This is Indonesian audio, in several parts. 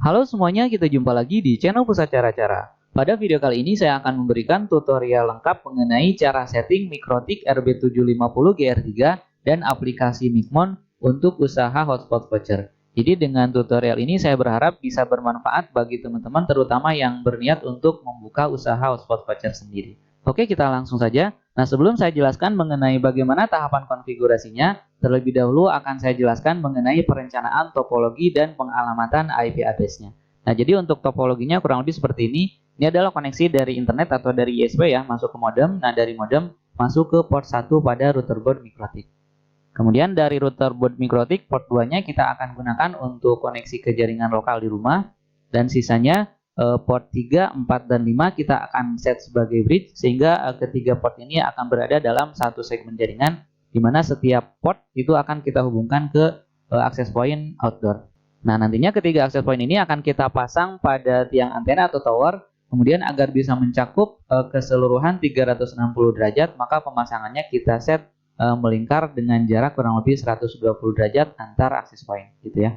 Halo semuanya, kita jumpa lagi di channel Pusat Cara-Cara. Pada video kali ini saya akan memberikan tutorial lengkap mengenai cara setting Mikrotik RB750GR3 dan aplikasi Micmon untuk usaha hotspot voucher. Jadi dengan tutorial ini saya berharap bisa bermanfaat bagi teman-teman terutama yang berniat untuk membuka usaha hotspot voucher sendiri. Oke, kita langsung saja. Nah, sebelum saya jelaskan mengenai bagaimana tahapan konfigurasinya, terlebih dahulu akan saya jelaskan mengenai perencanaan topologi dan pengalamatan IP address-nya. Nah, jadi untuk topologinya kurang lebih seperti ini. Ini adalah koneksi dari internet atau dari ISP ya, masuk ke modem. Nah, dari modem masuk ke port 1 pada router board Mikrotik. Kemudian dari router board Mikrotik, port 2-nya kita akan gunakan untuk koneksi ke jaringan lokal di rumah. Dan sisanya port 3, 4, dan 5 kita akan set sebagai bridge sehingga ketiga port ini akan berada dalam satu segmen jaringan di mana setiap port itu akan kita hubungkan ke access point outdoor. Nah, nantinya ketiga access point ini akan kita pasang pada tiang antena atau tower. Kemudian agar bisa mencakup keseluruhan 360 derajat, maka pemasangannya kita set melingkar dengan jarak kurang lebih 120 derajat antar access point gitu ya.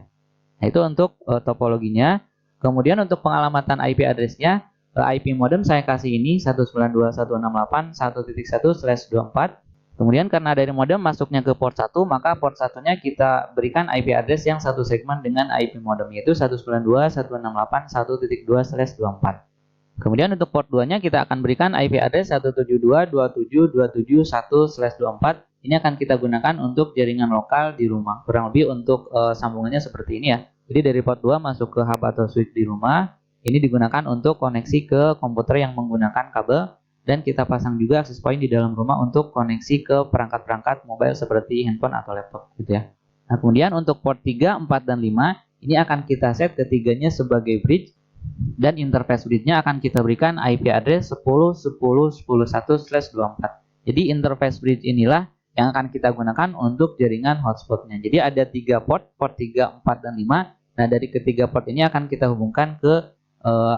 Nah, itu untuk topologinya. Kemudian untuk pengalamatan IP address-nya, IP modem saya kasih ini 192.168.1.1/24. Kemudian karena dari modem masuknya ke port 1, maka port 1-nya kita berikan IP address yang satu segmen dengan IP modem, yaitu 192.168.1.2/24. Kemudian untuk port 2-nya kita akan berikan IP address 172.27.27.1/24. Ini akan kita gunakan untuk jaringan lokal di rumah. Kurang lebih untuk sambungannya seperti ini ya. Jadi dari port 2 masuk ke hub atau switch di rumah. Ini digunakan untuk koneksi ke komputer yang menggunakan kabel. Dan kita pasang juga access point di dalam rumah untuk koneksi ke perangkat-perangkat mobile seperti handphone atau laptop gitu ya. Nah, kemudian untuk port 3, 4, dan 5 ini akan kita set ketiganya sebagai bridge. Dan interface bridge-nya akan kita berikan IP address 10.10.10.1/24. Jadi interface bridge inilah yang akan kita gunakan untuk jaringan hotspot-nya. Jadi ada 3 port, port 3, 4, dan 5. Nah, dari ketiga port ini akan kita hubungkan ke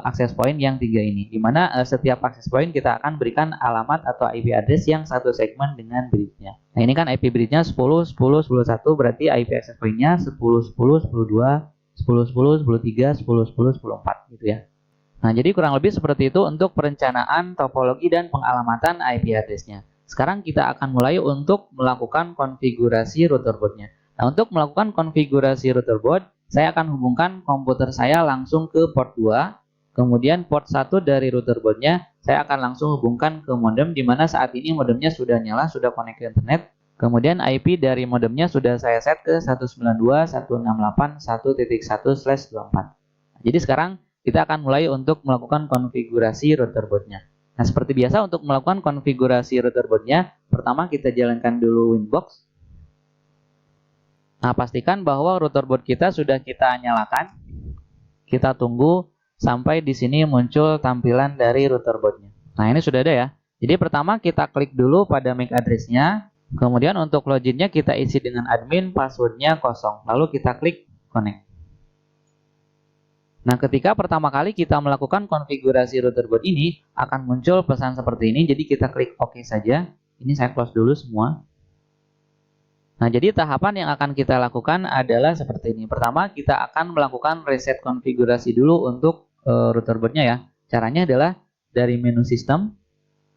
access point yang 3 ini. Di mana setiap access point kita akan berikan alamat atau IP address yang satu segmen dengan bridge-nya. Nah, ini kan IP bridge-nya 10.10.10.1, berarti IP access point-nya 10.10.10.2, 10.10, 10.3, 10.10, 10.4 gitu ya. Nah, jadi kurang lebih seperti itu untuk perencanaan topologi dan pengalamatan IP address-nya. Sekarang kita akan mulai untuk melakukan konfigurasi router board-nya. Nah, untuk melakukan konfigurasi router board, saya akan hubungkan komputer saya langsung ke port 2. Kemudian port 1 dari router board-nya saya akan langsung hubungkan ke modem, di mana saat ini modemnya sudah nyala, sudah connect ke internet. Kemudian IP dari modemnya sudah saya set ke 192.168.1.1/24. Jadi sekarang kita akan mulai untuk melakukan konfigurasi router board-nya. Nah, seperti biasa untuk melakukan konfigurasi router board-nya, pertama kita jalankan dulu Winbox. Nah, pastikan bahwa router board kita sudah kita nyalakan. Kita tunggu sampai di sini muncul tampilan dari router board-nya. Nah, ini sudah ada ya. Jadi pertama kita klik dulu pada MAC address-nya. Kemudian untuk loginnya kita isi dengan admin, passwordnya kosong. Lalu kita klik connect. Nah, ketika pertama kali kita melakukan konfigurasi router board ini, akan muncul pesan seperti ini. Jadi kita klik OK saja. Ini saya close dulu semua. Nah, jadi tahapan yang akan kita lakukan adalah seperti ini. Pertama, kita akan melakukan reset konfigurasi dulu untuk router board-nya ya. Caranya adalah dari menu sistem,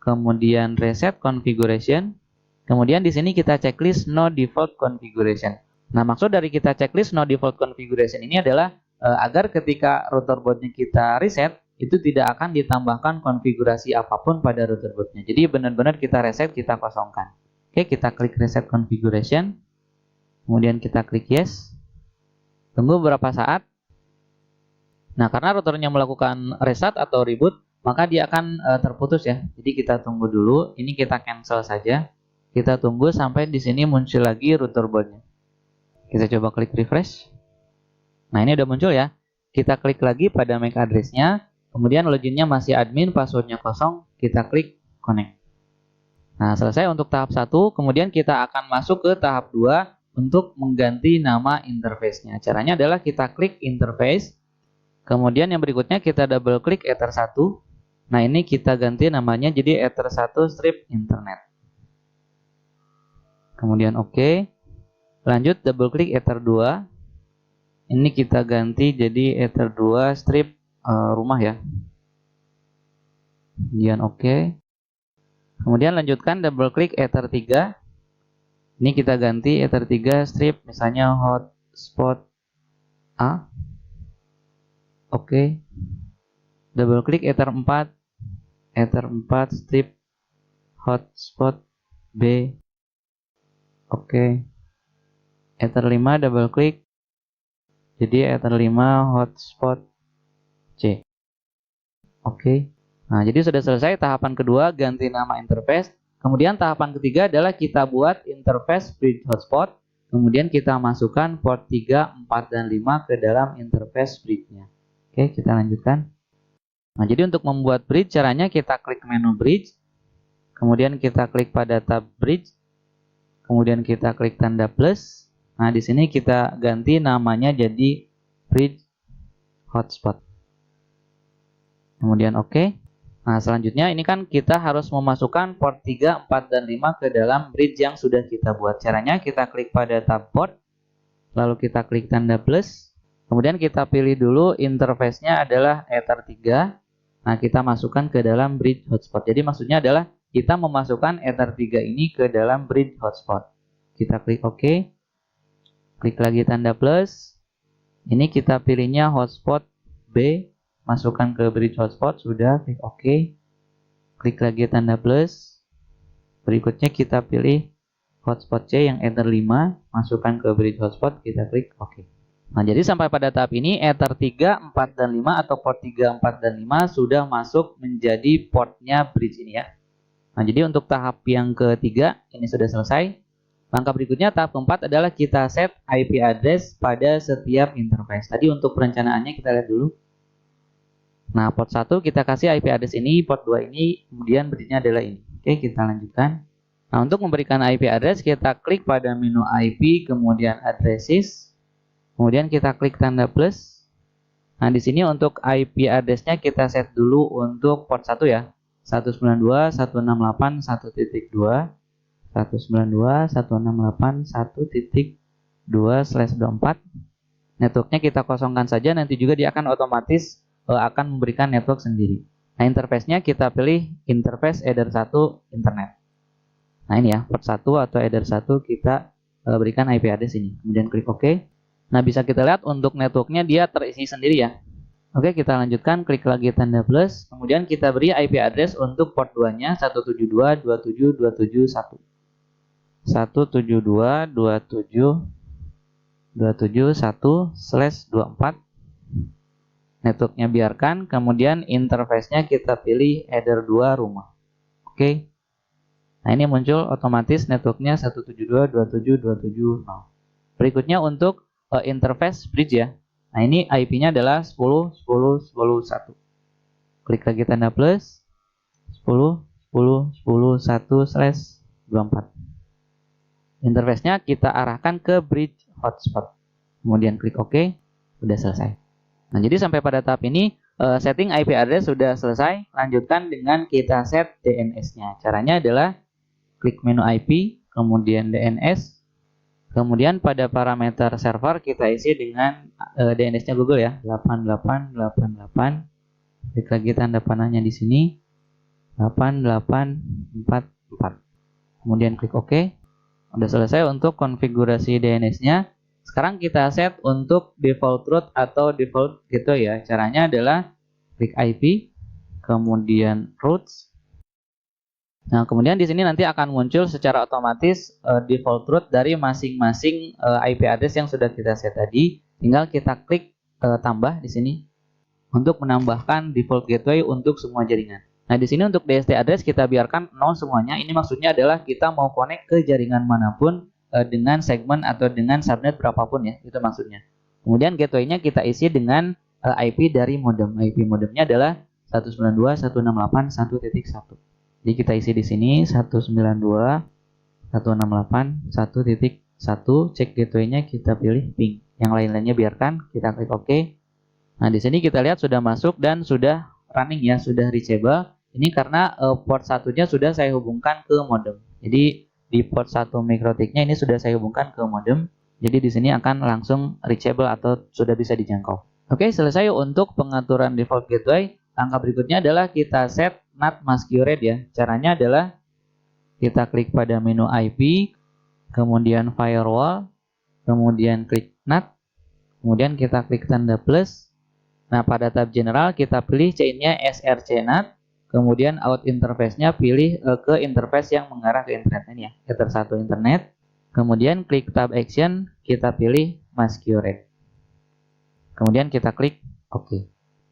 kemudian reset configuration. Kemudian di sini kita checklist no default configuration. Nah, maksud dari kita checklist no default configuration ini adalah agar ketika router board-nya kita reset, itu tidak akan ditambahkan konfigurasi apapun pada router board-nya. Jadi benar-benar kita reset, kita kosongkan. Oke, kita klik reset configuration. Kemudian kita klik yes. Tunggu beberapa saat. Nah, karena routernya melakukan reset atau reboot, maka dia akan terputus ya. Jadi kita tunggu dulu. Ini kita cancel saja. Kita tunggu sampai di sini muncul lagi router board-nya. Kita coba klik refresh. Nah, ini udah muncul ya. Kita klik lagi pada MAC address-nya. Kemudian loginnya masih admin, passwordnya kosong. Kita klik connect. Nah, selesai untuk tahap 1. Kemudian kita akan masuk ke tahap 2 untuk mengganti nama interface-nya. Caranya adalah kita klik interface. Kemudian yang berikutnya kita double klik Ether 1. Nah, ini kita ganti namanya jadi Ether 1 strip internet. Kemudian OK. Lanjut double klik Ether 2. Ini kita ganti jadi Ether 2 strip rumah ya. Kemudian oke. Kemudian lanjutkan double klik Ether 3. Ini kita ganti Ether 3 strip misalnya hotspot A. Oke. Double klik Ether 4. Ether 4 strip hotspot B. Oke. Ether 5 double klik. Jadi Ether 5 hotspot C. Oke. Nah, jadi sudah selesai tahapan kedua, ganti nama interface. Kemudian tahapan ketiga adalah kita buat interface bridge hotspot. Kemudian kita masukkan port 3, 4, dan 5 ke dalam interface bridge-nya. Oke, kita lanjutkan. Nah, jadi untuk membuat bridge, caranya kita klik menu bridge. Kemudian kita klik pada tab bridge. Kemudian kita klik tanda plus. Nah, di sini kita ganti namanya jadi bridge hotspot. Kemudian oke. Nah, selanjutnya ini kan kita harus memasukkan port 3, 4, dan 5 ke dalam bridge yang sudah kita buat. Caranya kita klik pada tab port, lalu kita klik tanda plus, kemudian kita pilih dulu interface-nya adalah Ether 3. Nah, kita masukkan ke dalam bridge hotspot. Jadi maksudnya adalah kita memasukkan Ether 3 ini ke dalam bridge hotspot. Kita klik OK. Klik lagi tanda plus. Ini kita pilihnya hotspot B. Masukkan ke bridge hotspot, sudah, klik OK. Klik lagi tanda plus. Berikutnya kita pilih hotspot C yang Ether 5, masukkan ke bridge hotspot, kita klik OK. Nah, jadi sampai pada tahap ini Ether 3, 4, dan 5 atau port 3, 4, dan 5 sudah masuk menjadi portnya bridge ini ya. Nah, jadi untuk tahap yang ketiga ini sudah selesai. Langkah berikutnya tahap keempat adalah kita set IP address pada setiap interface. Tadi untuk perencanaannya kita lihat dulu. Nah, port 1 kita kasih IP address ini, port 2 ini, kemudian bridge-nya adalah ini. Oke, kita lanjutkan. Nah, untuk memberikan IP address, kita klik pada menu IP, kemudian addresses, kemudian kita klik tanda plus. Nah, di sini untuk IP address-nya kita set dulu untuk port 1 ya. 192.168.1.2, 192.168.1.2/24. Networknya kita kosongkan saja, nanti juga dia akan otomatis akan memberikan network sendiri. Nah, interface-nya kita pilih interface Ether 1 internet. Nah, ini ya, port 1 atau Ether 1 kita berikan IP address ini. Kemudian klik OK. Nah, bisa kita lihat untuk networknya dia terisi sendiri ya. Oke, kita lanjutkan, klik lagi tanda plus. Kemudian kita beri IP address untuk port 2-nya 172.27.27.1. 172.27.27.1/24. Networknya biarkan, kemudian interface-nya kita pilih Ether 2 rumah. Oke. Nah, ini muncul otomatis networknya 172.27.27.0. Berikutnya untuk interface bridge ya. Nah, ini IP-nya adalah 10.10.10.1. Klik lagi tanda plus. 10.10.10.1/24. Interface-nya kita arahkan ke bridge hotspot. Kemudian klik OK. Sudah selesai. Nah, jadi sampai pada tahap ini setting IP address sudah selesai. Lanjutkan dengan kita set DNS-nya. Caranya adalah klik menu IP, kemudian DNS. Kemudian pada parameter server kita isi dengan DNS-nya Google ya, 8888. Klik lagi tanda panahnya di sini, 8844. Kemudian klik OK. Sudah selesai untuk konfigurasi DNS-nya. Sekarang kita set untuk default route atau default gateway ya. Caranya adalah klik IP, kemudian routes. Nah, kemudian di sini nanti akan muncul secara otomatis default route dari masing-masing IP address yang sudah kita set tadi. Tinggal kita klik tambah di sini untuk menambahkan default gateway untuk semua jaringan. Nah, di sini untuk DST address kita biarkan 0 semuanya. Ini maksudnya adalah kita mau connect ke jaringan manapun dengan segmen atau dengan subnet berapapun ya, itu maksudnya. Kemudian gateway-nya kita isi dengan IP dari modem. IP modemnya adalah 192.168.1.1. Jadi kita isi di sini 192.168.1.1. Cek gateway-nya kita pilih ping. Yang lain-lainnya biarkan, kita klik OK. Nah, di sini kita lihat sudah masuk dan sudah running ya, sudah reachable. Ini karena port satunya sudah saya hubungkan ke modem. Jadi di port 1 MikroTik-nya ini sudah saya hubungkan ke modem. Jadi di sini akan langsung reachable atau sudah bisa dijangkau. Oke, selesai untuk pengaturan default gateway. Langkah berikutnya adalah kita set NAT masquerade ya. Caranya adalah kita klik pada menu IP, kemudian firewall, kemudian klik NAT, kemudian kita klik tanda plus. Nah, pada tab general kita pilih chain-nya src NAT, kemudian out interface-nya pilih ke interface yang mengarah ke internet ini ya, Ether 1 internet. Kemudian klik tab action, kita pilih masquerade. Kemudian kita klik OK.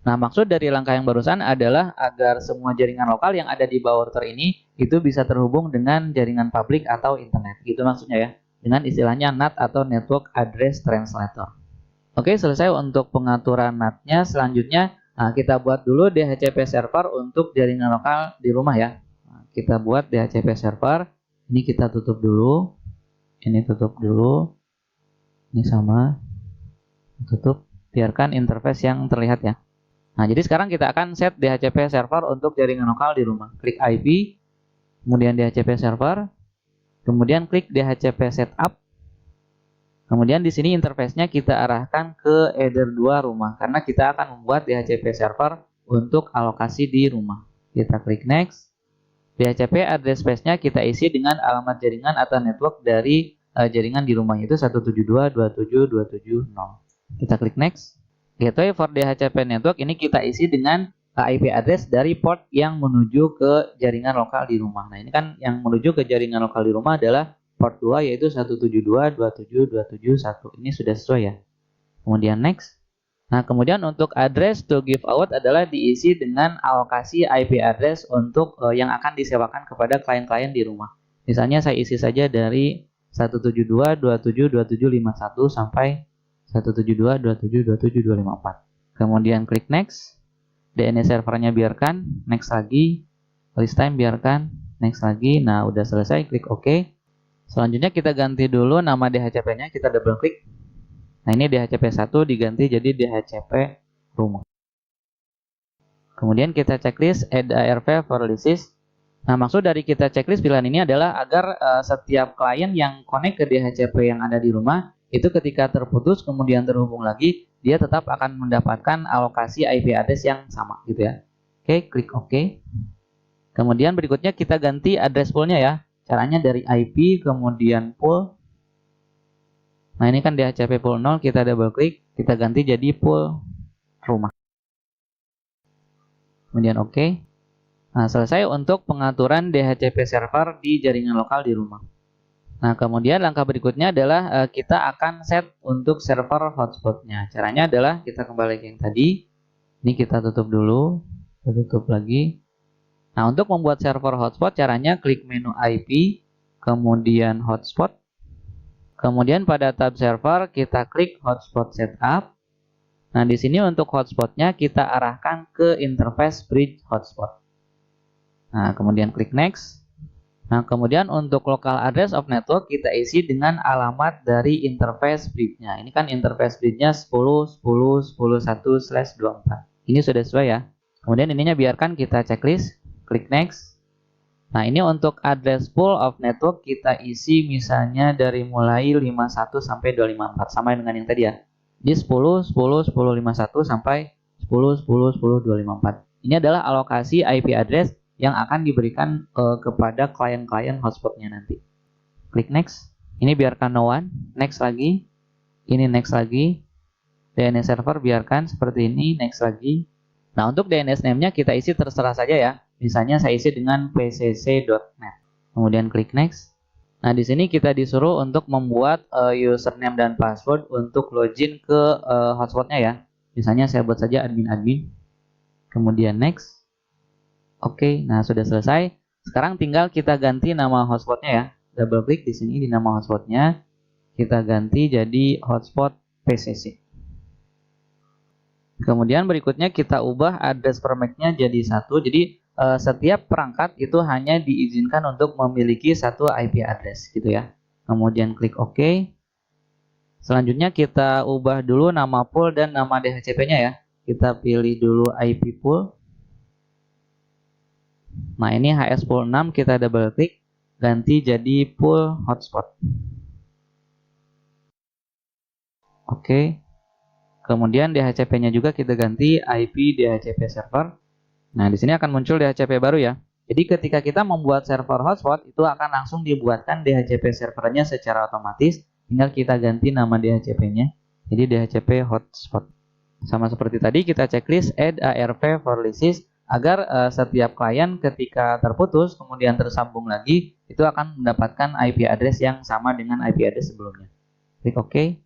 Nah, maksud dari langkah yang barusan adalah agar semua jaringan lokal yang ada di bawah router ini itu bisa terhubung dengan jaringan publik atau internet. Gitu maksudnya ya. Dengan istilahnya NAT atau Network Address Translator. Oke, selesai untuk pengaturan NAT-nya. Selanjutnya, kita buat dulu DHCP server untuk jaringan lokal di rumah ya. Nah, kita buat DHCP server. Ini kita tutup dulu. Ini tutup dulu. Ini sama. Tutup. Biarkan interface yang terlihat ya. Nah, jadi sekarang kita akan set DHCP server untuk jaringan lokal di rumah. Klik IP, kemudian DHCP server, kemudian klik DHCP setup. Kemudian di sini interface-nya kita arahkan ke Ether 2 rumah karena kita akan membuat DHCP server untuk alokasi di rumah. Kita klik next. DHCP address space-nya kita isi dengan alamat jaringan atau network dari jaringan di rumah, yaitu 172.27.27.0. Kita klik next. Gateway for DHCP network ini kita isi dengan IP address dari port yang menuju ke jaringan lokal di rumah. Nah, ini kan yang menuju ke jaringan lokal di rumah adalah port 2 yaitu 172.27.27.1. Ini sudah sesuai ya. Kemudian next. Nah, kemudian untuk address to give out adalah diisi dengan alokasi IP address untuk yang akan disewakan kepada klien-klien di rumah. Misalnya saya isi saja dari 172.27.27.51 sampai 172.27.27.254. Kemudian klik next. DNS servernya biarkan, next lagi. List time biarkan, next lagi. Nah, udah selesai, klik OK. Selanjutnya kita ganti dulu nama DHCP-nya, kita double klik. Nah, ini DHCP 1 diganti jadi DHCP rumah. Kemudian kita checklist add ARV for license. Nah, maksud dari kita checklist pilihan ini adalah agar setiap klien yang connect ke DHCP yang ada di rumah itu ketika terputus kemudian terhubung lagi, dia tetap akan mendapatkan alokasi IP address yang sama gitu ya. Oke, klik OK. Kemudian berikutnya kita ganti address pool-nya ya. Caranya dari IP kemudian pool. Nah, ini kan DHCP pool 0, kita double klik, kita ganti jadi pool rumah. Kemudian OK. Nah, selesai untuk pengaturan DHCP server di jaringan lokal di rumah. Nah, kemudian langkah berikutnya adalah kita akan set untuk server hotspot-nya. Caranya adalah kita kembali ke yang tadi. Ini kita tutup dulu, kita tutup lagi. Nah, untuk membuat server hotspot caranya klik menu IP, kemudian hotspot. Kemudian pada tab server kita klik hotspot setup. Nah, di sini untuk hotspotnya kita arahkan ke interface bridge hotspot. Nah, kemudian klik next. Nah, kemudian untuk local address of network kita isi dengan alamat dari interface bridge-nya. Ini kan interface bridge-nya 10.10.11/24. Ini sudah sesuai ya. Kemudian ininya biarkan kita checklist, klik next. Nah, ini untuk address pool of network kita isi misalnya dari mulai 51 sampai 254 sama dengan yang tadi ya. Di 10.10.10.51 sampai 10.10.10.254. Ini adalah alokasi IP address yang akan diberikan kepada klien-klien hotspotnya nanti. Klik next. Ini biarkan no one. Next lagi. Ini next lagi. DNS server biarkan seperti ini. Next lagi. Nah, untuk DNS name-nya kita isi terserah saja ya. Misalnya saya isi dengan pcc.net. Kemudian klik next. Nah, di sini kita disuruh untuk membuat username dan password untuk login ke hotspotnya ya. Misalnya saya buat saja admin. Kemudian next. Oke, nah sudah selesai. Sekarang tinggal kita ganti nama hotspotnya ya. Double klik di sini di nama hotspotnya. Kita ganti jadi hotspot PCC. Kemudian berikutnya kita ubah address per MAC-nya jadi 1. Jadi setiap perangkat itu hanya diizinkan untuk memiliki satu IP address gitu ya. Kemudian klik OK. Selanjutnya kita ubah dulu nama pool dan nama DHCP-nya ya. Kita pilih dulu IP pool. Nah, ini HS pool 6 kita double klik, ganti jadi pool hotspot. Oke. Kemudian DHCP-nya juga kita ganti IP DHCP server. Nah, di sini akan muncul DHCP baru ya. Jadi ketika kita membuat server hotspot, itu akan langsung dibuatkan DHCP servernya secara otomatis. Tinggal kita ganti nama DHCP-nya. Jadi DHCP hotspot. Sama seperti tadi, kita checklist add ARP for license agar setiap klien ketika terputus kemudian tersambung lagi, itu akan mendapatkan IP address yang sama dengan IP address sebelumnya. Klik OK.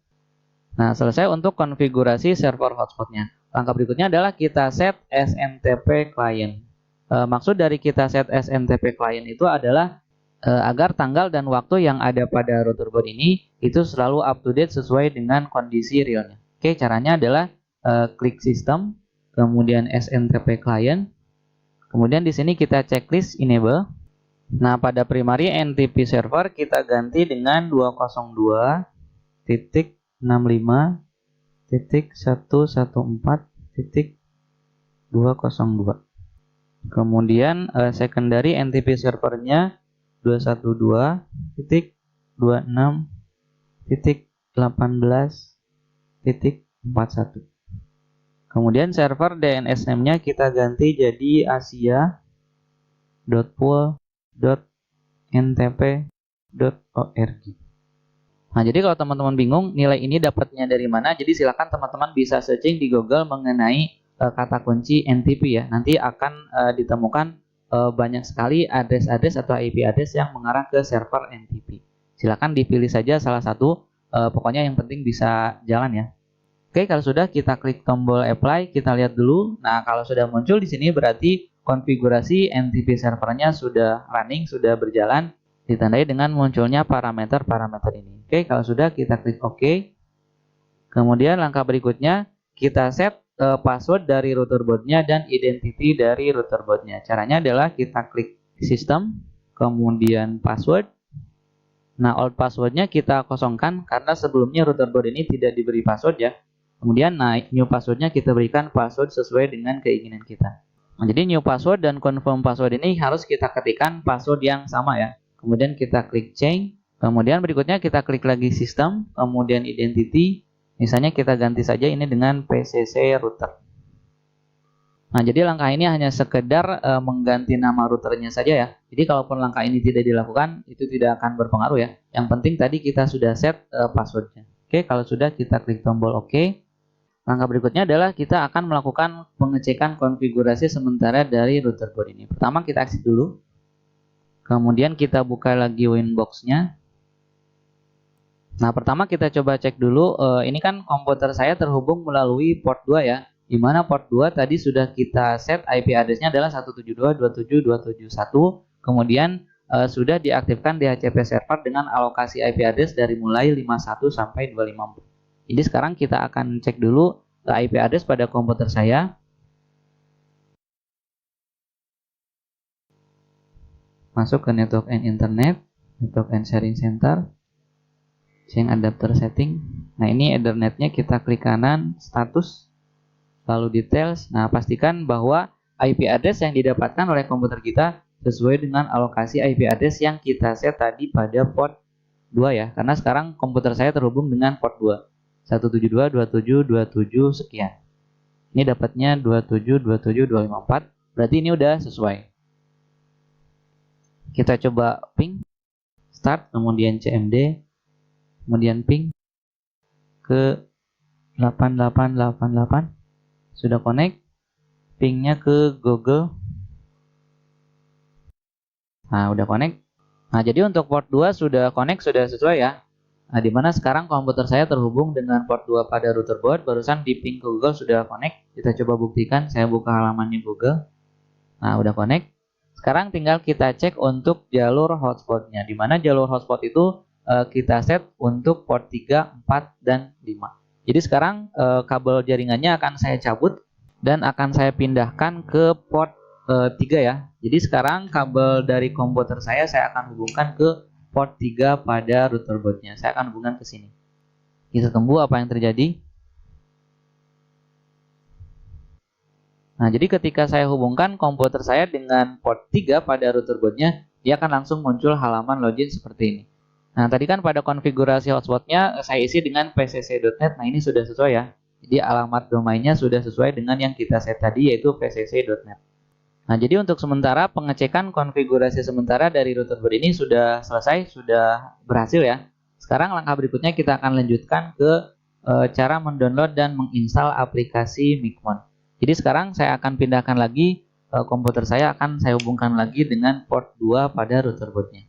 Nah, selesai untuk konfigurasi server hotspotnya. Langkah berikutnya adalah kita set SNTP client. Maksud dari kita set SNTP client itu adalah agar tanggal dan waktu yang ada pada router board ini itu selalu up to date sesuai dengan kondisi realnya. Oke, caranya adalah klik sistem, kemudian SNTP client, kemudian di sini kita checklist enable. Nah, pada primary NTP server kita ganti dengan 202.114.202. Kemudian secondary NTP servernya 212.26.18.41. Kemudian server DNS name-nya kita ganti jadi asia.pool.ntp.org. Nah, jadi kalau teman-teman bingung nilai ini dapatnya dari mana, jadi silakan teman-teman bisa searching di Google mengenai kata kunci NTP ya. Nanti akan ditemukan banyak sekali address-address atau IP address yang mengarah ke server NTP. Silakan dipilih saja salah satu, pokoknya yang penting bisa jalan ya. Oke, kalau sudah kita klik tombol apply, kita lihat dulu. Nah, kalau sudah muncul di sini berarti konfigurasi NTP servernya sudah running, sudah berjalan, ditandai dengan munculnya parameter-parameter ini. Oke, kalau sudah kita klik OK. Kemudian langkah berikutnya kita set password dari router boardnya dan identity dari router boardnya. Caranya adalah kita klik sistem, kemudian password. Nah, old passwordnya kita kosongkan karena sebelumnya router board ini tidak diberi password ya. Kemudian new passwordnya kita berikan password sesuai dengan keinginan kita. Nah, jadi new password dan confirm password ini harus kita ketikkan password yang sama ya. Kemudian kita klik change. Kemudian berikutnya kita klik lagi sistem, kemudian identity. Misalnya kita ganti saja ini dengan PCC router. Nah, jadi langkah ini hanya sekedar mengganti nama routernya saja ya. Jadi kalaupun langkah ini tidak dilakukan, itu tidak akan berpengaruh ya. Yang penting tadi kita sudah set passwordnya. Oke, kalau sudah kita klik tombol OK. Langkah berikutnya adalah kita akan melakukan pengecekan konfigurasi sementara dari router board ini. Pertama kita exit dulu. Kemudian kita buka lagi Winbox-nya. Nah, pertama kita coba cek dulu, ini kan komputer saya terhubung melalui port 2 ya, di mana port 2 tadi sudah kita set IP address-nya adalah 172.27.271, kemudian sudah diaktifkan DHCP server dengan alokasi IP address dari mulai 51 sampai 254. Jadi sekarang kita akan cek dulu IP address pada komputer saya. Masuk ke Network and Internet, Network and Sharing Center, change adapter setting. Nah, ini Ethernetnya kita klik kanan, status, lalu details. Nah, pastikan bahwa IP address yang didapatkan oleh komputer kita sesuai dengan alokasi IP address yang kita set tadi pada port 2 ya. Karena sekarang komputer saya terhubung dengan port 2. 172.27.27 sekian. Ini dapatnya 27.27.254. Berarti ini udah sesuai. Kita coba ping, start, kemudian CMD, kemudian ping ke 8888. Sudah connect. Pingnya ke Google. Nah, udah connect. Nah, jadi untuk port 2 sudah connect, sudah sesuai ya. Nah, dimana sekarang komputer saya terhubung dengan port 2 pada router board. Barusan di ping ke Google sudah connect. Kita coba buktikan. Saya buka halamannya Google. Nah, udah connect. Sekarang tinggal kita cek untuk jalur hotspotnya. Dimana jalur hotspot itu kita set untuk port 3, 4, dan 5. Jadi sekarang kabel jaringannya akan saya cabut dan akan saya pindahkan ke port 3 ya. Jadi sekarang kabel dari komputer saya akan hubungkan ke port 3 pada router boardnya. Saya akan hubungkan ke sini. Kita tunggu apa yang terjadi. Nah, jadi ketika saya hubungkan komputer saya dengan port 3 pada router boardnya, dia akan langsung muncul halaman login seperti ini. Nah, tadi kan pada konfigurasi hotspotnya saya isi dengan pcc.net. Nah, ini sudah sesuai ya. Jadi alamat domainnya sudah sesuai dengan yang kita set tadi, yaitu pcc.net. Nah, jadi untuk sementara pengecekan konfigurasi sementara dari routerboard ini sudah selesai, sudah berhasil ya. Sekarang langkah berikutnya kita akan lanjutkan ke cara mendownload dan menginstal aplikasi Micmon. Jadi sekarang saya akan pindahkan lagi komputer saya, akan saya hubungkan lagi dengan port 2 pada routerboardnya.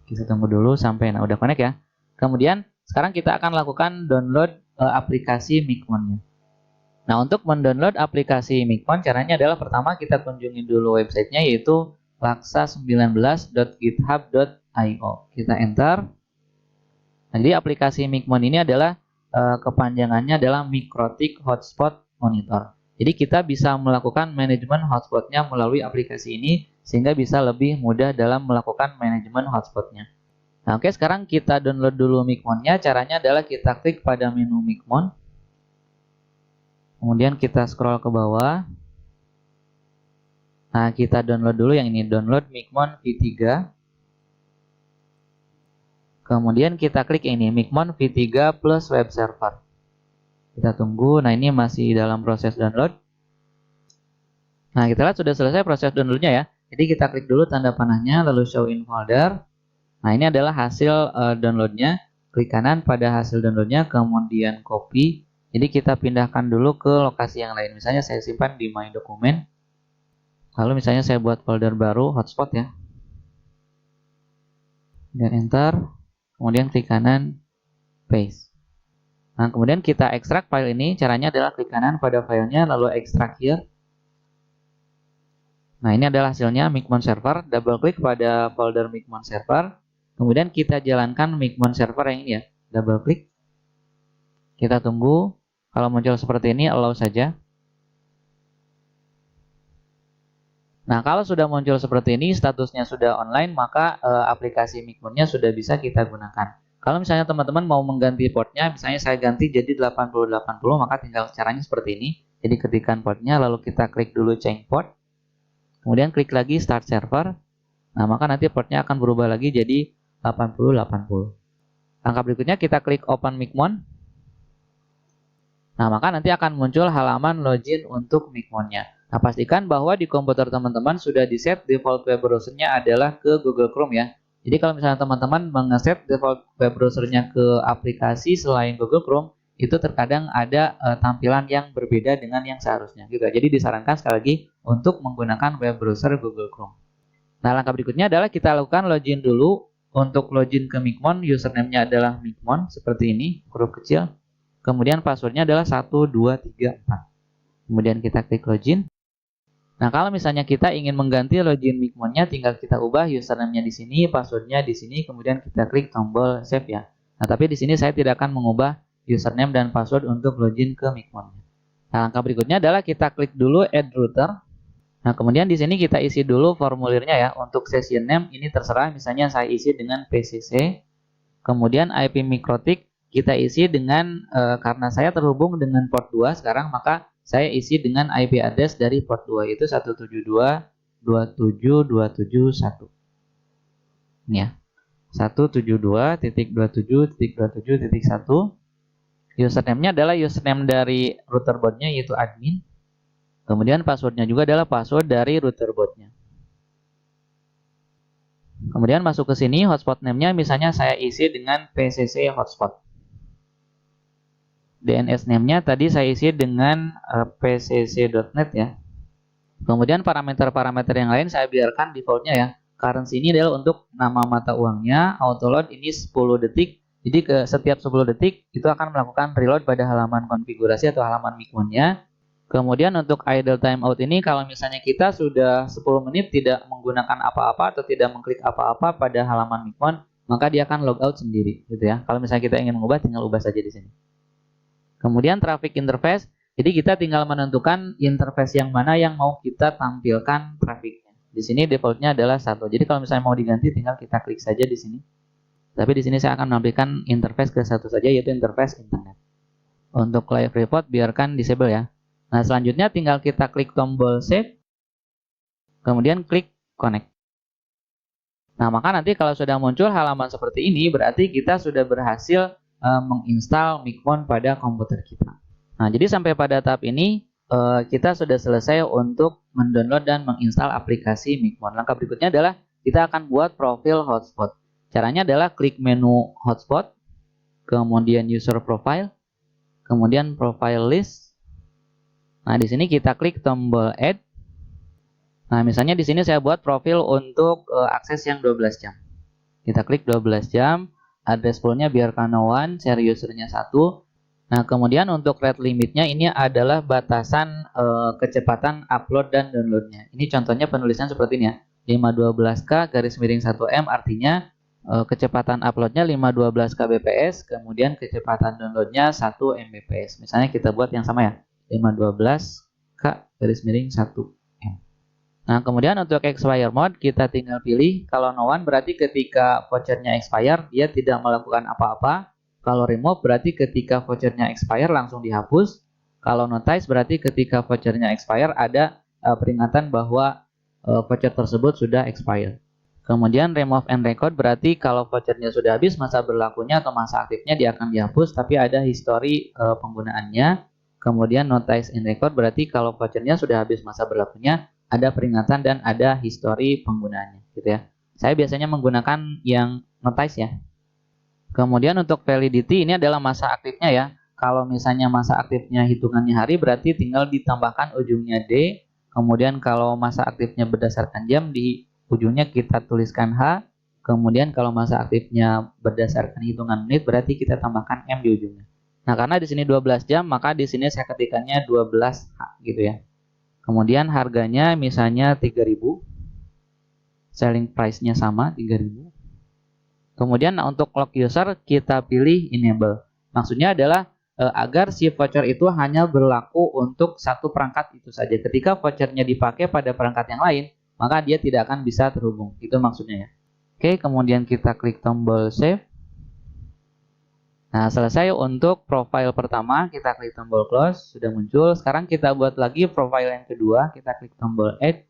Kita tunggu dulu sampai udah connect ya. Kemudian sekarang kita akan lakukan download aplikasi Micmonnya. Nah, untuk mendownload aplikasi Micmon caranya adalah pertama kita kunjungi dulu websitenya, yaitu laksa19.github.io. Kita enter. Nah, jadi aplikasi Micmon ini adalah kepanjangannya adalah Mikrotik Hotspot Monitor. Jadi kita bisa melakukan manajemen hotspotnya melalui aplikasi ini sehingga bisa lebih mudah dalam melakukan manajemen hotspotnya. Nah, oke, sekarang kita download dulu Micmonnya. Caranya adalah kita klik pada menu Micmon. Kemudian kita scroll ke bawah. Nah, kita download dulu yang ini, download Micmon v3. Kemudian kita klik ini, Micmon v3 plus web server. Kita tunggu. Nah, ini masih dalam proses download. Nah, kita lihat sudah selesai proses downloadnya ya. Jadi kita klik dulu tanda panahnya, lalu show in folder. Nah, ini adalah hasil downloadnya. Klik kanan pada hasil downloadnya, kemudian copy. Jadi kita pindahkan dulu ke lokasi yang lain. Misalnya saya simpan di My Document. Lalu misalnya saya buat folder baru, hotspot ya. Dan enter. Kemudian klik kanan, paste. Nah, kemudian kita ekstrak file ini. Caranya adalah klik kanan pada filenya, lalu ekstrak here. Nah, ini adalah hasilnya Micmon server. Double klik pada folder Micmon server. Kemudian kita jalankan Micmon server yang ini ya. Double klik. Kita tunggu. Kalau muncul seperti ini, allow saja. Nah, kalau sudah muncul seperti ini, statusnya sudah online, maka aplikasi Micmonnya sudah bisa kita gunakan. Kalau misalnya teman-teman mau mengganti portnya, misalnya saya ganti jadi 8080, maka tinggal caranya seperti ini. Jadi ketikkan portnya, lalu kita klik dulu change port. Kemudian klik lagi start server. Nah, maka nanti portnya akan berubah lagi jadi 8080. Langkah berikutnya kita klik open Micmon. Nah, maka nanti akan muncul halaman login untuk Micmonnya. Nah, pastikan bahwa di komputer teman-teman sudah di-set default web browsernya adalah ke Google Chrome ya. Jadi kalau misalnya teman-teman mengeset default web browsernya ke aplikasi selain Google Chrome, itu terkadang ada tampilan yang berbeda dengan yang seharusnya gitu. Jadi disarankan sekali lagi untuk menggunakan web browser Google Chrome. Nah, langkah berikutnya adalah kita lakukan login dulu. Untuk login ke Micmon, username-nya adalah Micmon seperti ini, huruf kecil. Kemudian passwordnya adalah 1234. Kemudian kita klik login. Nah, kalau misalnya kita ingin mengganti login Micmonnya, tinggal kita ubah username-nya di sini, passwordnya di sini, kemudian kita klik tombol save ya. Nah, tapi di sini saya tidak akan mengubah username dan password untuk login ke Micmonnya. Nah, langkah berikutnya adalah kita klik dulu add router. Nah, kemudian di sini kita isi dulu formulirnya ya. Untuk session name ini terserah, misalnya saya isi dengan PCC. Kemudian IP Mikrotik kita isi dengan karena saya terhubung dengan port 2 sekarang, maka saya isi dengan IP address dari port 2 itu 172.27.271. Ini ya. 172.27.27.1. Username-nya adalah username dari routerboardnya yaitu admin. Kemudian passwordnya juga adalah password dari routerboardnya. Kemudian masuk ke sini hotspot name-nya misalnya saya isi dengan PCC hotspot. DNS name-nya tadi saya isi dengan pcc.net ya. Kemudian parameter-parameter yang lain saya biarkan defaultnya ya. Currency ini adalah untuk nama mata uangnya. Autoload ini 10 detik. Jadi setiap 10 detik itu akan melakukan reload pada halaman konfigurasi atau halaman Micmonnya. Kemudian untuk idle timeout ini kalau misalnya kita sudah 10 menit tidak menggunakan apa-apa atau tidak mengklik apa-apa pada halaman Micmon, maka dia akan logout sendiri gitu ya. Kalau misalnya kita ingin mengubah, tinggal ubah saja di sini. Kemudian traffic interface, jadi kita tinggal menentukan interface yang mana yang mau kita tampilkan trafficnya. Di sini defaultnya adalah 1. Jadi kalau misalnya mau diganti, tinggal kita klik saja di sini. Tapi di sini saya akan menampilkan interface ke 1 saja, yaitu interface internet. Untuk live report biarkan disable ya. Nah, selanjutnya tinggal kita klik tombol save, kemudian klik connect. Nah, maka nanti kalau sudah muncul halaman seperti ini, berarti kita sudah berhasil menginstal Micmon pada komputer kita. Nah, jadi sampai pada tahap ini, kita sudah selesai untuk mendownload dan menginstal aplikasi Micmon. Langkah berikutnya adalah kita akan buat profil hotspot. Caranya adalah klik menu hotspot, kemudian user profile, kemudian profile list. Nah, di sini kita klik tombol add. Nah, misalnya di sini saya buat profil untuk akses yang 12 jam. Kita klik 12 jam, address poolnya biarkan no one, share usernya 1. Nah, kemudian untuk rate limitnya ini adalah batasan kecepatan upload dan downloadnya. Ini contohnya penulisan seperti ini ya. 512K garis miring 1M artinya kecepatan uploadnya 512 kbps, kemudian kecepatan downloadnya 1 mbps. Misalnya kita buat yang sama ya, 512 k garis miring 1 m. Nah, kemudian untuk expire mode kita tinggal pilih. Kalau no one berarti ketika vouchernya expire dia tidak melakukan apa-apa. Kalau remove berarti ketika vouchernya expire langsung dihapus. Kalau notice berarti ketika vouchernya expire ada peringatan bahwa voucher tersebut sudah expire. Kemudian remove and record berarti kalau vouchernya sudah habis masa berlakunya atau masa aktifnya dia akan dihapus tapi ada histori penggunaannya. Kemudian notice and record berarti kalau vouchernya sudah habis masa berlakunya ada peringatan dan ada histori penggunaannya gitu ya. Saya biasanya menggunakan yang notice ya. Kemudian untuk validity ini adalah masa aktifnya ya. Kalau misalnya masa aktifnya hitungannya hari berarti tinggal ditambahkan ujungnya D. Kemudian kalau masa aktifnya berdasarkan jam di ujungnya kita tuliskan H, kemudian kalau masa aktifnya berdasarkan hitungan menit berarti kita tambahkan M di ujungnya. Nah, karena di sini 12 jam, maka di sini saya ketikkannya 12H gitu ya. Kemudian harganya misalnya 3.000. Selling price-nya sama 3.000. Kemudian untuk lock user kita pilih enable. Maksudnya adalah agar si voucher itu hanya berlaku untuk satu perangkat itu saja. Ketika vouchernya dipakai pada perangkat yang lain, maka dia tidak akan bisa terhubung. Itu maksudnya ya. Oke, kemudian kita klik tombol save. Nah, selesai untuk profile pertama, kita klik tombol close, sudah muncul. Sekarang kita buat lagi profile yang kedua, kita klik tombol add.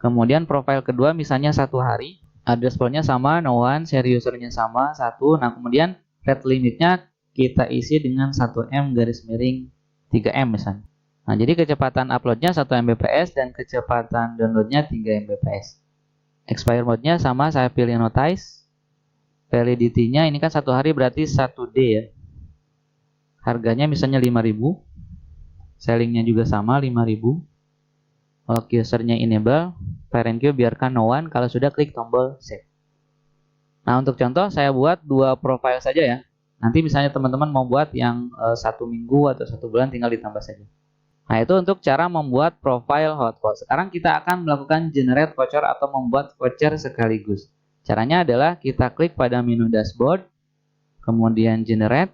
Kemudian profile kedua misalnya 1 hari, address poolnya sama, no one, share usernya sama, 1. Nah, kemudian rate limitnya kita isi dengan 1M garis miring 3M misalnya. Nah, jadi kecepatan uploadnya 1 Mbps dan kecepatan downloadnya 3 Mbps. Expire mode-nya sama, saya pilih notice. Validity-nya ini kan 1 hari berarti 1D ya. Harganya misalnya 5.000. Selling-nya juga sama 5.000. Lock user-nya enable. Parent queue biarkan no one. Kalau sudah klik tombol save. Nah, untuk contoh saya buat 2 profile saja ya. Nanti misalnya teman-teman mau buat yang 1 minggu atau 1 bulan tinggal ditambah saja. Nah, itu untuk cara membuat profile hotspot. Sekarang kita akan melakukan generate voucher atau membuat voucher sekaligus. Caranya adalah kita klik pada menu dashboard, kemudian generate.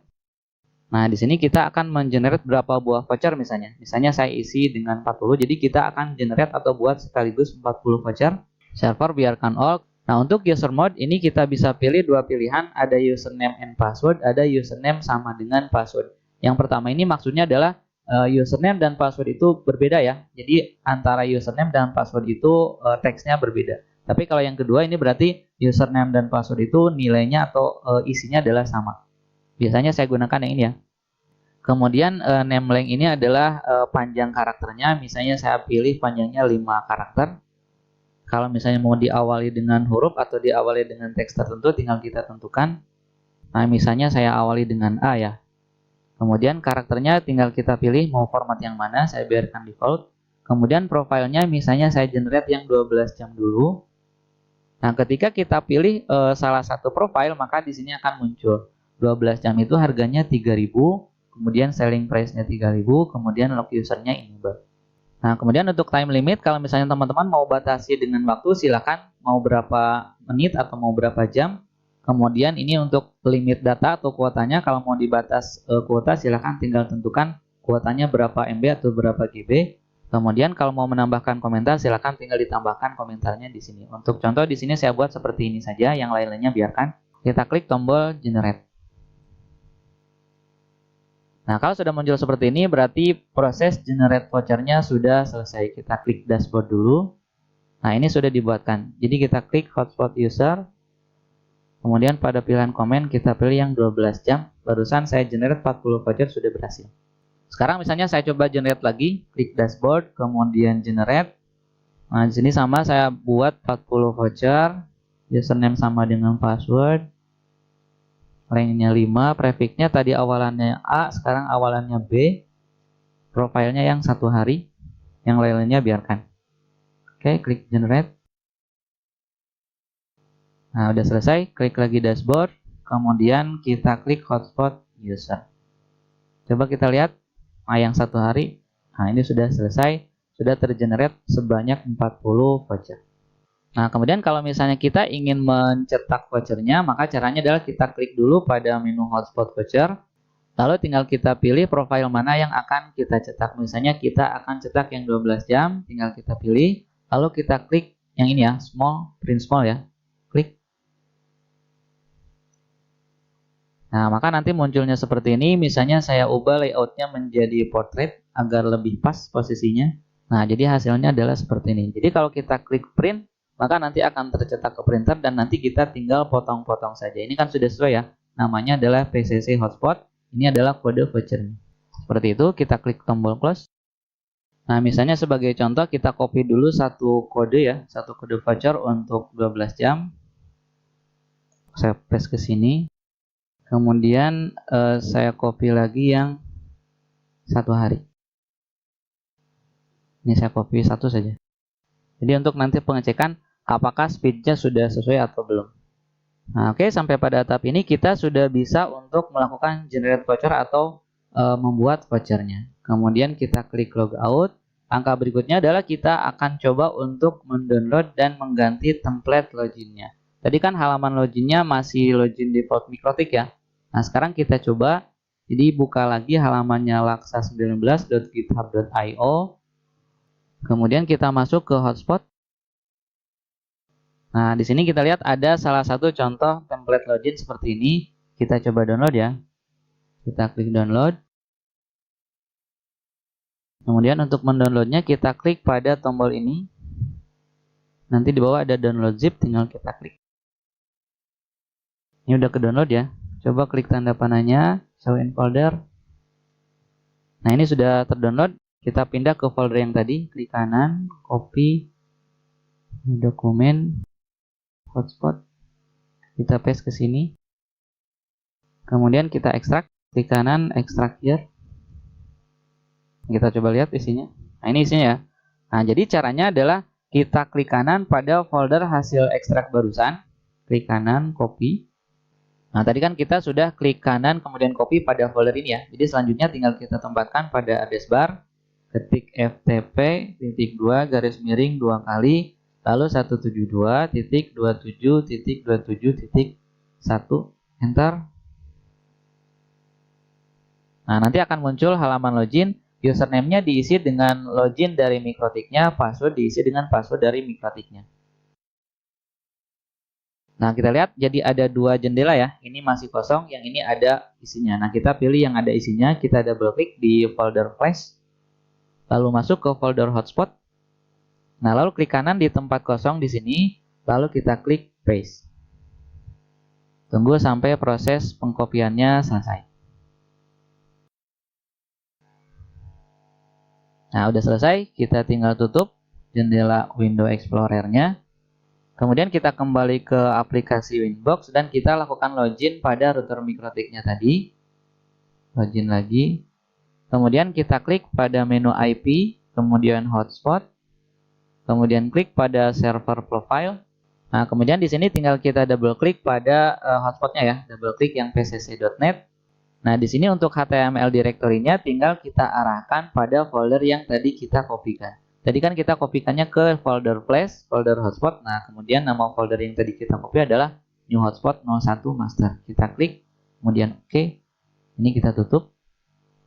Nah, di sini kita akan mengenerate berapa buah voucher misalnya. Misalnya saya isi dengan 40, jadi kita akan generate atau buat sekaligus 40 voucher. Server biarkan all. Nah, untuk user mode ini kita bisa pilih 2 pilihan, ada username and password, ada username sama dengan password. Yang pertama ini maksudnya adalah username dan password itu berbeda ya. Jadi antara username dan password itu teksnya berbeda. Tapi kalau yang kedua ini berarti username dan password itu nilainya atau isinya adalah sama. Biasanya saya gunakan yang ini ya. Kemudian name length ini adalah panjang karakternya. Misalnya saya pilih panjangnya 5 karakter. Kalau misalnya mau diawali dengan huruf atau diawali dengan teks tertentu tinggal kita tentukan. Nah, misalnya saya awali dengan A ya. Kemudian karakternya tinggal kita pilih mau format yang mana, saya biarkan default. Kemudian profilnya misalnya saya generate yang 12 jam dulu. Nah, ketika kita pilih salah satu profile, maka di sini akan muncul 12 jam itu harganya 3.000, kemudian selling price-nya 3.000, kemudian lock user-nya enable. Nah, kemudian untuk time limit, kalau misalnya teman-teman mau batasi dengan waktu, silakan mau berapa menit atau mau berapa jam. Kemudian ini untuk limit data atau kuotanya, kalau mau dibatas kuota silahkan tinggal tentukan kuotanya berapa MB atau berapa GB. Kemudian kalau mau menambahkan komentar silahkan tinggal ditambahkan komentarnya di sini. Untuk contoh di sini saya buat seperti ini saja, yang lain-lainnya biarkan. Kita klik tombol generate. Nah, kalau sudah muncul seperti ini berarti proses generate vouchernya sudah selesai. Kita klik dashboard dulu. Nah, ini sudah dibuatkan. Jadi kita klik hotspot user. Kemudian pada pilihan komen kita pilih yang 12 jam. Barusan saya generate 40 voucher sudah berhasil. Sekarang misalnya saya coba generate lagi, klik dashboard, kemudian generate. Nah, di sini sama saya buat 40 voucher, username sama dengan password. Ranknya 5, prefixnya tadi awalannya A, sekarang awalannya B. Profilnya yang 1 hari, yang lainnya biarkan. Oke, klik generate. Nah, udah selesai, klik lagi dashboard, kemudian kita klik hotspot user. Coba kita lihat, nah yang 1 hari, nah ini sudah selesai, sudah tergenerate sebanyak 40 voucher. Nah, kemudian kalau misalnya kita ingin mencetak vouchernya, maka caranya adalah kita klik dulu pada menu hotspot voucher, lalu tinggal kita pilih profil mana yang akan kita cetak. Misalnya kita akan cetak yang 12 jam, tinggal kita pilih, lalu kita klik yang ini ya, small, print small ya, klik. Nah, maka nanti munculnya seperti ini, misalnya saya ubah layoutnya menjadi portrait agar lebih pas posisinya. Nah, jadi hasilnya adalah seperti ini. Jadi kalau kita klik print, maka nanti akan tercetak ke printer dan nanti kita tinggal potong-potong saja. Ini kan sudah sesuai ya, namanya adalah PCC Hotspot, ini adalah kode vouchernya. Seperti itu, kita klik tombol close. Nah, misalnya sebagai contoh, kita copy dulu satu kode ya, satu kode voucher untuk 12 jam. Saya paste ke sini. Kemudian saya copy lagi yang 1 hari. Ini saya copy 1 saja. Jadi untuk nanti pengecekan apakah speednya sudah sesuai atau belum. Nah, oke, sampai pada tahap ini kita sudah bisa untuk melakukan generate voucher atau membuat vouchernya. Kemudian kita klik logout. Langkah berikutnya adalah kita akan coba untuk mendownload dan mengganti template loginnya. Tadi kan halaman loginnya masih login default Mikrotik ya. Nah, sekarang kita coba, jadi buka lagi halamannya laksa19.github.io. Kemudian kita masuk ke hotspot. Nah, di sini kita lihat ada salah satu contoh template login seperti ini. Kita coba download ya. Kita klik download. Kemudian untuk mendownloadnya kita klik pada tombol ini. Nanti di bawah ada download zip, tinggal kita klik. Ini udah ke download ya. Coba klik tanda panahnya, show in folder. Nah, ini sudah terdownload. Kita pindah ke folder yang tadi, klik kanan, copy, dokumen, hotspot. Kita paste ke sini. Kemudian kita ekstrak, klik kanan, ekstrak here. Kita coba lihat isinya. Nah, ini isinya ya. Nah, jadi caranya adalah kita klik kanan pada folder hasil ekstrak barusan. Klik kanan, copy. Nah, tadi kan kita sudah klik kanan kemudian copy pada folder ini ya. Jadi selanjutnya tinggal kita tempatkan pada address bar, ketik ftp:2 garis miring 2 kali, lalu 172.27.27.1, enter. Nah, nanti akan muncul halaman login. Username-nya diisi dengan login dari Mikrotiknya, password diisi dengan password dari Mikrotiknya. Nah, kita lihat jadi ada 2 jendela ya. Ini masih kosong, yang ini ada isinya. Nah, kita pilih yang ada isinya, kita double klik di folder flash. Lalu masuk ke folder hotspot. Nah, lalu klik kanan di tempat kosong di sini, lalu kita klik paste. Tunggu sampai proses pengkopiannya selesai. Nah, udah selesai, kita tinggal tutup jendela Windows Explorer-nya. Kemudian kita kembali ke aplikasi Winbox dan kita lakukan login pada router Mikrotiknya tadi. Login lagi. Kemudian kita klik pada menu IP, kemudian hotspot. Kemudian klik pada server profile. Nah, kemudian di sini tinggal kita double klik pada hotspotnya ya, double klik yang pcc.net. Nah, di sini untuk HTML directory-nya tinggal kita arahkan pada folder yang tadi kita kopikan. Tadi kan kita kopikannya ke folder flash, folder hotspot. Nah, kemudian nama folder yang tadi kita copy adalah new hotspot 01 master. Kita klik, kemudian oke. Ini kita tutup.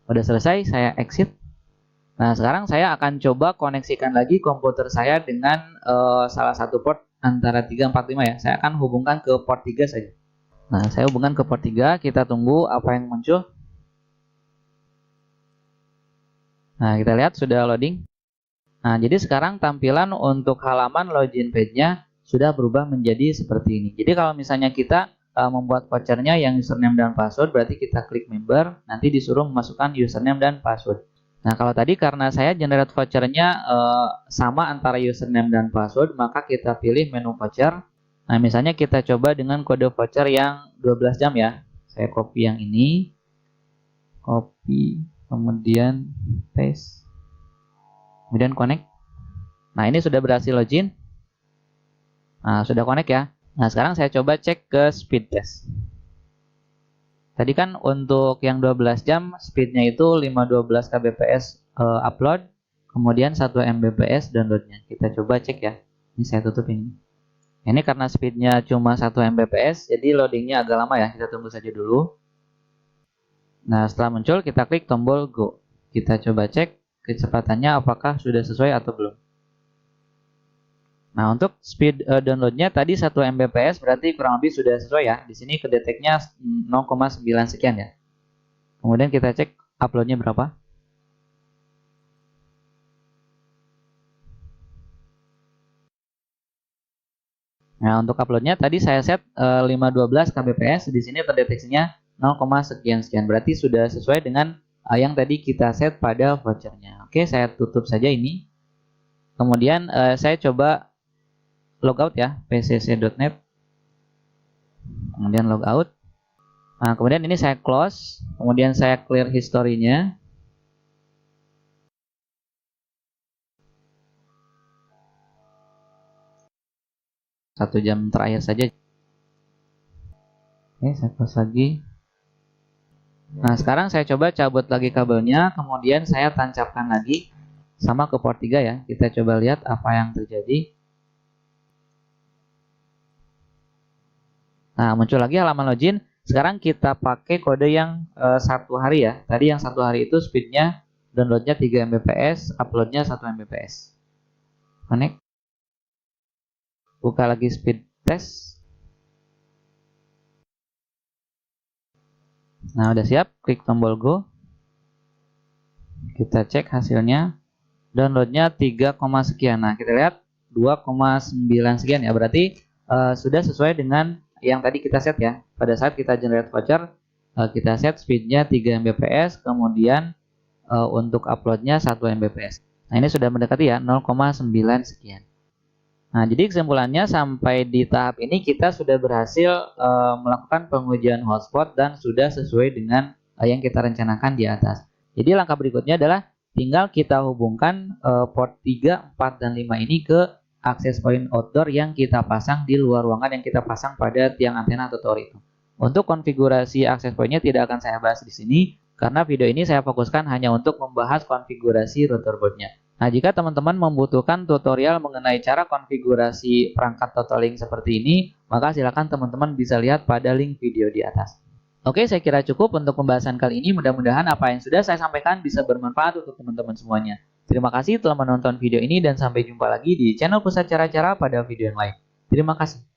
Udah selesai, saya exit. Nah, sekarang saya akan coba koneksikan lagi komputer saya dengan salah satu port antara 3, 4, 5 ya. Saya akan hubungkan ke port 3 saja. Nah, saya hubungkan ke port 3, kita tunggu apa yang muncul. Nah, kita lihat sudah loading. Nah, jadi sekarang tampilan untuk halaman login page-nya sudah berubah menjadi seperti ini. Jadi kalau misalnya kita membuat vouchernya yang username dan password, berarti kita klik member, nanti disuruh memasukkan username dan password. Nah, kalau tadi karena saya generate vouchernya sama antara username dan password, maka kita pilih menu voucher. Nah, misalnya kita coba dengan kode voucher yang 12 jam ya. Saya copy yang ini, copy, kemudian paste, kemudian connect. Nah, ini sudah berhasil login. Nah, sudah connect ya. Nah, sekarang saya coba cek ke speed test. Tadi kan untuk yang 12 jam speednya itu 512 kbps upload, kemudian 1 mbps downloadnya. Kita coba cek ya. Ini saya tutup ini. Ini karena speednya cuma 1 mbps, jadi loadingnya agak lama ya. Kita tunggu saja dulu. Nah, setelah muncul kita klik tombol go. Kita coba cek kecepatannya apakah sudah sesuai atau belum. Nah, untuk speed downloadnya tadi 1 mbps berarti kurang lebih sudah sesuai ya. Di sini kedeteknya 0,9 sekian ya. Kemudian kita cek uploadnya berapa. Nah, untuk uploadnya tadi saya set 512 kbps. Di sini terdeteksinya 0, sekian. Berarti sudah sesuai dengan yang tadi kita set pada vouchernya. Oke, saya tutup saja ini. Kemudian saya coba logout ya, pcc.net, kemudian logout. Nah, kemudian ini saya close, kemudian saya clear historinya. Satu jam terakhir saja. Oke, saya close lagi. Nah, sekarang saya coba cabut lagi kabelnya, kemudian saya tancapkan lagi sama ke port 3 ya. Kita coba lihat apa yang terjadi. Nah, muncul lagi halaman login. Sekarang kita pakai kode yang 1 hari ya. Tadi yang 1 hari itu speednya downloadnya 3 mbps, uploadnya 1 mbps. Connect. Buka lagi speed test. Nah, udah siap. Klik tombol go. Kita cek hasilnya. Downloadnya 3, sekian. Nah, kita lihat 2,9 sekian ya. Berarti sudah sesuai dengan yang tadi kita set ya. Pada saat kita generate voucher, kita set speednya 3 mbps, kemudian untuk uploadnya 1 mbps. Nah, ini sudah mendekati ya 0,9 sekian. Nah, jadi kesimpulannya sampai di tahap ini kita sudah berhasil melakukan pengujian hotspot dan sudah sesuai dengan yang kita rencanakan di atas. Jadi langkah berikutnya adalah tinggal kita hubungkan port 3, 4, dan 5 ini ke access point outdoor yang kita pasang di luar ruangan yang kita pasang pada tiang antena atau tower itu. Untuk konfigurasi access point-nya tidak akan saya bahas di sini karena video ini saya fokuskan hanya untuk membahas konfigurasi router board-nya. Nah, jika teman-teman membutuhkan tutorial mengenai cara konfigurasi perangkat Totalink seperti ini, maka silakan teman-teman bisa lihat pada link video di atas. Oke, saya kira cukup untuk pembahasan kali ini. Mudah-mudahan apa yang sudah saya sampaikan bisa bermanfaat untuk teman-teman semuanya. Terima kasih telah menonton video ini dan sampai jumpa lagi di channel Pusat Cara-Cara pada video yang lain. Terima kasih.